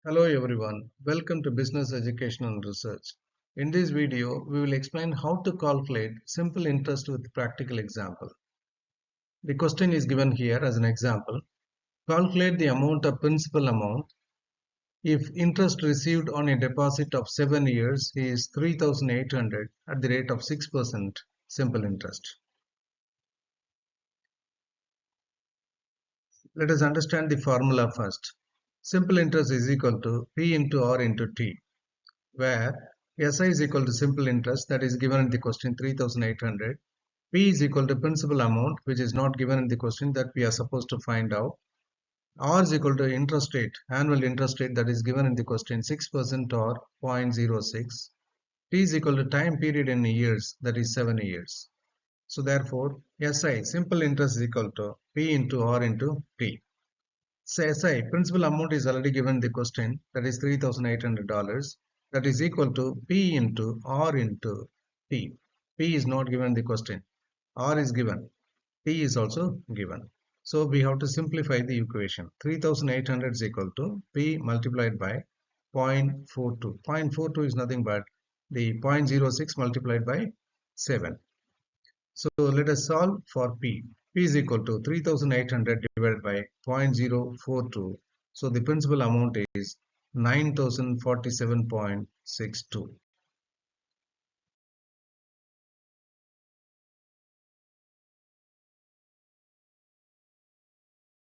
Hello everyone, welcome to Business Education and Research. In this video, we will explain how to calculate simple interest with practical example. The question is given here as an example. Calculate the amount of principal amount if interest received on a deposit of 7 years is 3,800 at the rate of 6% simple interest. Let us understand the formula first. Simple interest is equal to P into R into T, where SI is equal to simple interest that is given in the question 3,800. P is equal to principal amount which is not given in the question that we are supposed to find out. R is equal to interest rate, annual interest rate that is given in the question 6% or 0.06. T is equal to time period in years that is 7 years. So therefore SI simple interest is equal to P into R into T. So SI principal amount is already given in the question that is $3,800. That is equal to P into R into T. P is not given in the question. R is given. T is also given. So we have to simplify the equation. 3,800 is equal to P multiplied by 0.42. 0.42 is nothing but the 0.06 multiplied by 7. So let us solve for P. P is equal to 3,800 divided by 0.042. So the principal amount is 9,047.62.